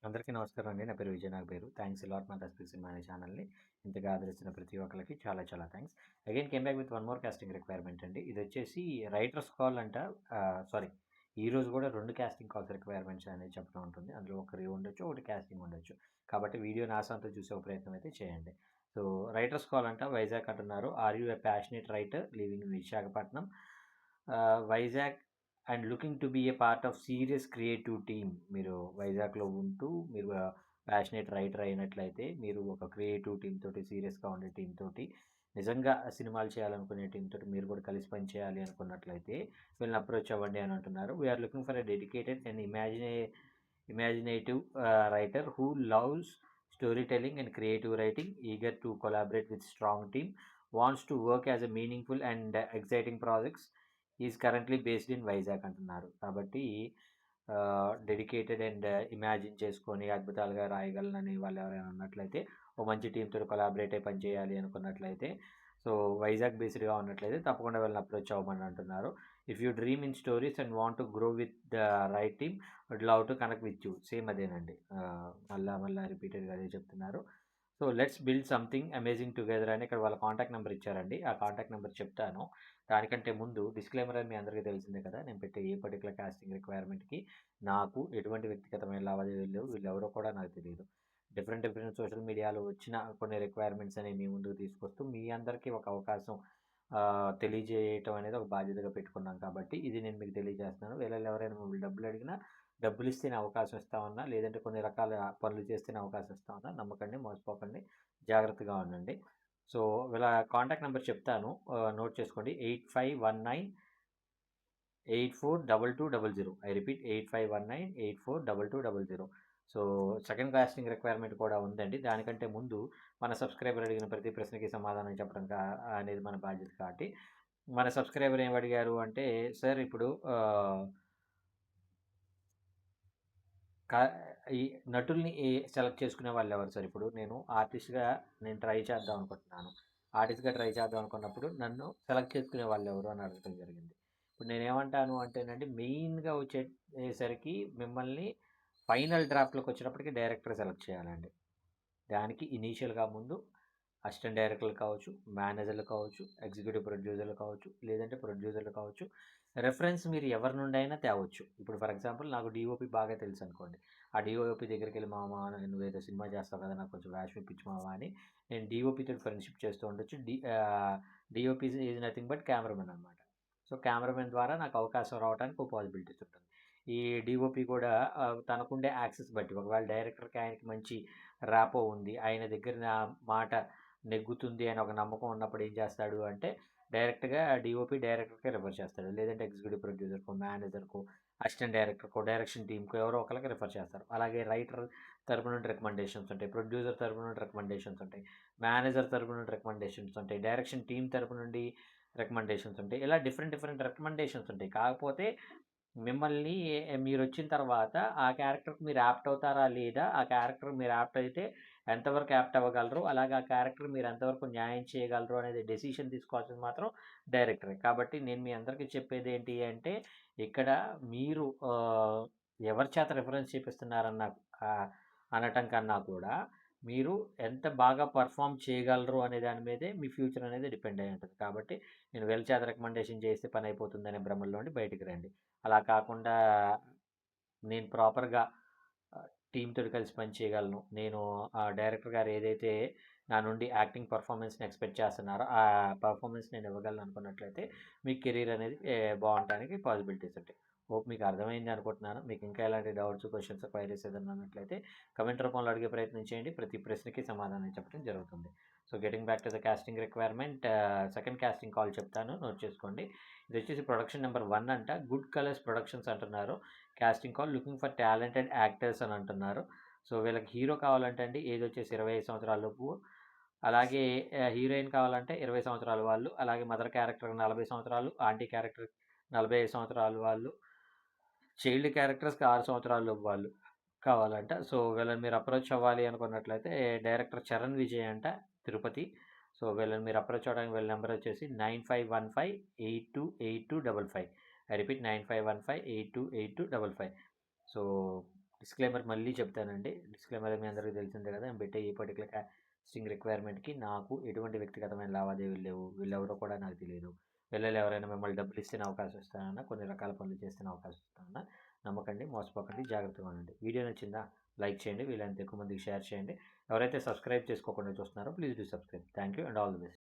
అందరికీ నమస్కారం అండి. నా పేరు విజయ్. నా పేరు. థ్యాంక్స్ ఎ లాట్ మన రెస్పెక్ట్ సినిమా అనే ఛానల్‌ని ఇంతగా ఆదరిస్తున్న ప్రతి ఒక్కళ్ళకి చాలా చాలా thanks. Again came back with one more casting requirement అండి. ఇదొచ్చేసి రైటర్స్ కాల్ అంట. సారీ, ఈరోజు కూడా 2 కాస్టింగ్ కాల్స్ రిక్వైర్మెంట్స్ అనేది చెప్పడం ఉంటుంది. అందులో ఒకటి ఉండొచ్చు, ఒకటి కాస్టింగ్ ఉండొచ్చు. కాబట్టి వీడియోని ఆసాంతం చూసే ప్రయత్నం అయితే చేయండి. సో రైటర్స్ కాల్ అంట. వైజాగ్ అంటున్నారు. Are you a passionate writer living in Visakhapatnam? Vizag and looking to be a part of serious creative team. మీరు వైజాగ్లో ఉంటూ మీరు ప్యాషనేట్ రైటర్ అయినట్లయితే మీరు ఒక క్రియేటివ్ టీమ్ తోటి, సీరియస్గా ఉండే టీమ్ తోటి, నిజంగా సినిమాలు చేయాలనుకునే టీమ్ తోటి మీరు కూడా కలిసి పని చేయాలి అనుకున్నట్లయితే వీళ్ళని అప్రోచ్ అవ్వండి అని అంటున్నారు. We're looking for a dedicated and imaginative writer who loves story telling and creative writing, eager to collaborate with strong team, wants to work as a meaningful and exciting projects, is currently based in Vizag అంటున్నారు. కాబట్టి dedicated and imagine చేసుకొని అద్భుతాలుగా రాయగలనని వాళ్ళు ఎవరైనా ఉన్నట్లయితే, ఓ మంచి టీంతో collaborate అయి పని చేయాలి అనుకున్నట్లయితే, సో వైజాగ్ బేస్డ్గా ఉన్నట్లయితే తప్పకుండా వీళ్ళని అప్రోచ్ అవ్వమని అంటున్నారు. If you dream in stories and want to grow with the right team, would love to connect with you. Same అదేనండి, మళ్ళా రిపీటెడ్గా అదే చెప్తున్నారు. So let's build something amazing together అని ఇక్కడ వాళ్ళ కాంటాక్ట్ నెంబర్ ఇచ్చారండి. ఆ కాంటాక్ట్ నెంబర్ చెప్తాను. దానికంటే ముందు డిస్క్లైమర్ అని మీ అందరికీ తెలిసిందే కదా, నేను పెట్టే ఏ పర్టికులర్ కాస్టింగ్ రిక్వైర్మెంట్కి నాకు ఎటువంటి వ్యక్తిగతమైన లావాదేవీలు లేవు. వీళ్ళెవరో కూడా నాకు తెలియదు. డిఫరెంట్ సోషల్ మీడియాలో వచ్చిన కొన్ని రిక్వైర్మెంట్స్ అనేవి మీ ముందుకు తీసుకొస్తూ మీ అందరికీ ఒక అవకాశం తెలియజేయటం అనేది ఒక బాధ్యతగా పెట్టుకున్నాం. కాబట్టి ఇది నేను మీకు తెలియజేస్తున్నాను. వీళ్ళలో ఎవరైనా మిమ్మల్ని డబ్బులు అడిగినా, డబ్బులు ఇస్తేనే అవకాశం ఇస్తామన్నా, లేదంటే కొన్ని రకాల పనులు చేస్తేనే అవకాశం ఇస్తామన్నా నమ్మకండి, మోసపోకండి, జాగ్రత్తగా ఉండండి. సో వీళ్ళ కాంటాక్ట్ నెంబర్ చెప్తాను, నోట్ చేసుకోండి. 8519842200. I repeat, 8519842200. So second casting requirement కూడా ఉందండి. దానికంటే ముందు మన సబ్స్క్రైబర్ అడిగిన ప్రతి ప్రశ్నకి సమాధానం చెప్పడం అనేది మన బాధ్యత. కాబట్టి మన సబ్స్క్రైబర్ ఏం అడిగారు అంటే, సార్ ఇప్పుడు ఈ నటుల్ని సెలెక్ట్ చేసుకునే వాళ్ళు ఎవరు సార్? ఇప్పుడు నేను ఆర్టిస్ట్గా ట్రై చేద్దాం అనుకుంటున్నాను. ఆర్టిస్ట్గా ట్రై చేద్దాం అనుకున్నప్పుడు నన్ను సెలెక్ట్ చేసుకునే వాళ్ళు ఎవరు అని అడగడం జరిగింది. ఇప్పుడు నేనేమంటాను అంటేనండి, మెయిన్గా వచ్చేసరికి మిమ్మల్ని ఫైనల్ డ్రాఫ్ట్లోకి వచ్చేటప్పటికి డైరెక్టర్ సెలెక్ట్ చేయాలండి. దానికి ఇనీషియల్గా ముందు అసిస్టెంట్ డైరెక్టర్లు కావచ్చు, మేనేజర్లు కావచ్చు, ఎగ్జిక్యూటివ్ ప్రొడ్యూసర్లు కావచ్చు, లేదంటే ప్రొడ్యూసర్లు కావచ్చు, రెఫరెన్స్ మీరు ఎవరి నుండి అయినా తేవచ్చు. ఇప్పుడు ఫర్ ఎగ్జాంపుల్ నాకు డిఓపి బాగా తెలుసు అనుకోండి. ఆ డిఓపి దగ్గరికి వెళ్ళి, మామ నువ్వు ఏదో సినిమా చేస్తావు కదా, నాకు కొంచెం వేషం ఇప్పించు మామ అని నేను డిఓపితో ఫ్రెండ్షిప్ చేస్తూ ఉండొచ్చు. DOP is nothing but cameraman అనమాట. సో కెమెరామెన్ ద్వారా నాకు అవకాశం రావడానికి ఒక పాసిబిలిటీస్ ఉంటుంది. ఈ డిఓపి కూడా తనకుండే యాక్సెస్ బట్టి, ఒకవేళ డైరెక్టర్కి ఆయనకి మంచి ర్యాపో ఉంది, ఆయన దగ్గర నా మాట నెగ్గుతుంది అని ఒక నమ్మకం ఉన్నప్పుడు ఏం చేస్తాడు అంటే, డైరెక్ట్గా డిఓపి డైరెక్టర్కే రిఫర్ చేస్తాడు. లేదంటే ఎగ్జిక్యూటివ్ ప్రొడ్యూసర్కో, మేనేజర్కో, అసిస్టెంట్ డైరెక్టర్కో, డైరెక్షన్ టీమ్కో ఎవరో ఒకరికి రిఫర్ చేస్తారు. అలాగే రైటర్ తరపు నుండి రికమెండేషన్స్ ఉంటాయి, ప్రొడ్యూసర్ తరపు నుండి రికమెండేషన్స్ ఉంటాయి, మేనేజర్ తరపు నుండి రికమెండేషన్స్ ఉంటాయి, డైరెక్షన్ టీమ్ తరపు నుండి రికమెండేషన్స్ ఉంటాయి. ఇలా డిఫరెంట్ రికమెండేషన్స్ ఉంటాయి. కాకపోతే మిమ్మల్ని మీరు వచ్చిన తర్వాత ఆ క్యారెక్టర్కి మీరు యాప్ట్ అవుతారా లేదా, ఆ క్యారెక్టర్ మీరు యాప్ట్ అయితే ఎంతవరకు యాప్ట్ అవ్వగలరు, అలాగే ఆ క్యారెక్టర్ మీరు ఎంతవరకు న్యాయం చేయగలరు అనేది డెసిషన్ తీసుకోవాల్సింది మాత్రం డైరెక్టరే. కాబట్టి నేను మీ అందరికీ చెప్పేది ఏంటి అంటే, ఇక్కడ మీరు ఎవరి చేత రిఫరెన్స్ చేపిస్తున్నారన్న అనటం కన్నా కూడా మీరు ఎంత బాగా పర్ఫామ్ చేయగలరు అనే దాని మీదే మీ ఫ్యూచర్ అనేది డిపెండ్ అయి ఉంటుంది. కాబట్టి నేను వీళ్ళ చేత రికమెండేషన్ చేస్తే పని అయిపోతుందనే భ్రమల్లోండి బయటికి రండి. అలా కాకుండా నేను ప్రాపర్గా టీమ్తో కలిసి పని చేయగలను, నేను డైరెక్టర్ గారు ఏదైతే నా నుండి యాక్టింగ్ పర్ఫార్మెన్స్ని ఎక్స్పెక్ట్ చేస్తున్నారో ఆ పర్ఫార్మెన్స్ నేను ఇవ్వగలను అనుకున్నట్లయితే మీ కెరీర్ అనేది బాగుండడానికి పాసిబిలిటీస్ ఉంటాయి. హోప్ మీకు అర్థమైంది అనుకుంటున్నాను. మీకు ఇంకా ఎలాంటి డౌట్స్, క్వశ్చన్స్, క్వైరీస్ ఏదైనా ఉన్నట్లయితే కమెంట్ రూపంలో అడిగే ప్రయత్నం చేయండి. ప్రతి ప్రశ్నకి సమాధానం చెప్పడం జరుగుతుంది. So getting back to the casting requirement, second casting call చెప్తాను, నోట్ చేసుకోండి. ఇది వచ్చేసి ప్రొడక్షన్ నెంబర్ 1 అంట. గుడ్ కలర్స్ ప్రొడక్షన్స్ అంటున్నారు. Casting call looking for talented actors అని అంటున్నారు. సో వీళ్ళకి హీరో కావాలంటే అండి ఏజ్ వచ్చేసి 25 సంవత్సరాల లోపు, అలాగే హీరోయిన్ కావాలంటే 20 సంవత్సరాల వాళ్ళు, అలాగే మదర్ క్యారెక్టర్ 40 సంవత్సరాలు, ఆంటీ క్యారెక్టర్ 45 సంవత్సరాల వాళ్ళు, చైల్డ్ క్యారెక్టర్స్కి 6 సంవత్సరాల లోపు వాళ్ళు కావాలంట. సో వీళ్ళని మీరు అప్రోచ్ అవ్వాలి అనుకున్నట్లయితే డైరెక్టర్ చరణ్ విజయ్ అంట, తిరుపతి. సో వీళ్ళని మీరు అప్రోచ్ అవ్వడానికి వీళ్ళ నెంబర్ వచ్చేసి 9515828255. I repeat, 9515828255. సో డిస్క్లైమర్ మళ్ళీ చెప్తానండి. డిస్క్లైమర్ మీ అందరికీ తెలిసిందే కదా! నేను పెట్టే ఈ పర్టిక్యులర్ కాస్టింగ్ రిక్వైర్మెంట్‌కి నాకు ఎటువంటి వ్యక్తిగతమైన లావాదేవీలు లేవు. వీళ్ళెవరో కూడా నాకు తెలీదు. వీళ్ళలో ఎవరైనా మిమ్మల్ని డబ్బులిస్తేనే అవకాశం ఇస్తానన్నా, కొన్ని రకాల పనులు చేస్తేనే అవకాశం ఇస్తానన్నా నమ్మకండి, మోసపోకండి, జాగ్రత్తగా ఉండండి. వీడియో నచ్చిందా? లైక్ చేయండి. వీలైనంత ఎక్కువ మందికి షేర్ చేయండి. ఎవరైతే సబ్స్క్రైబ్ చేసుకోకుండా చూస్తున్నారో please do subscribe. Thank you and all the best.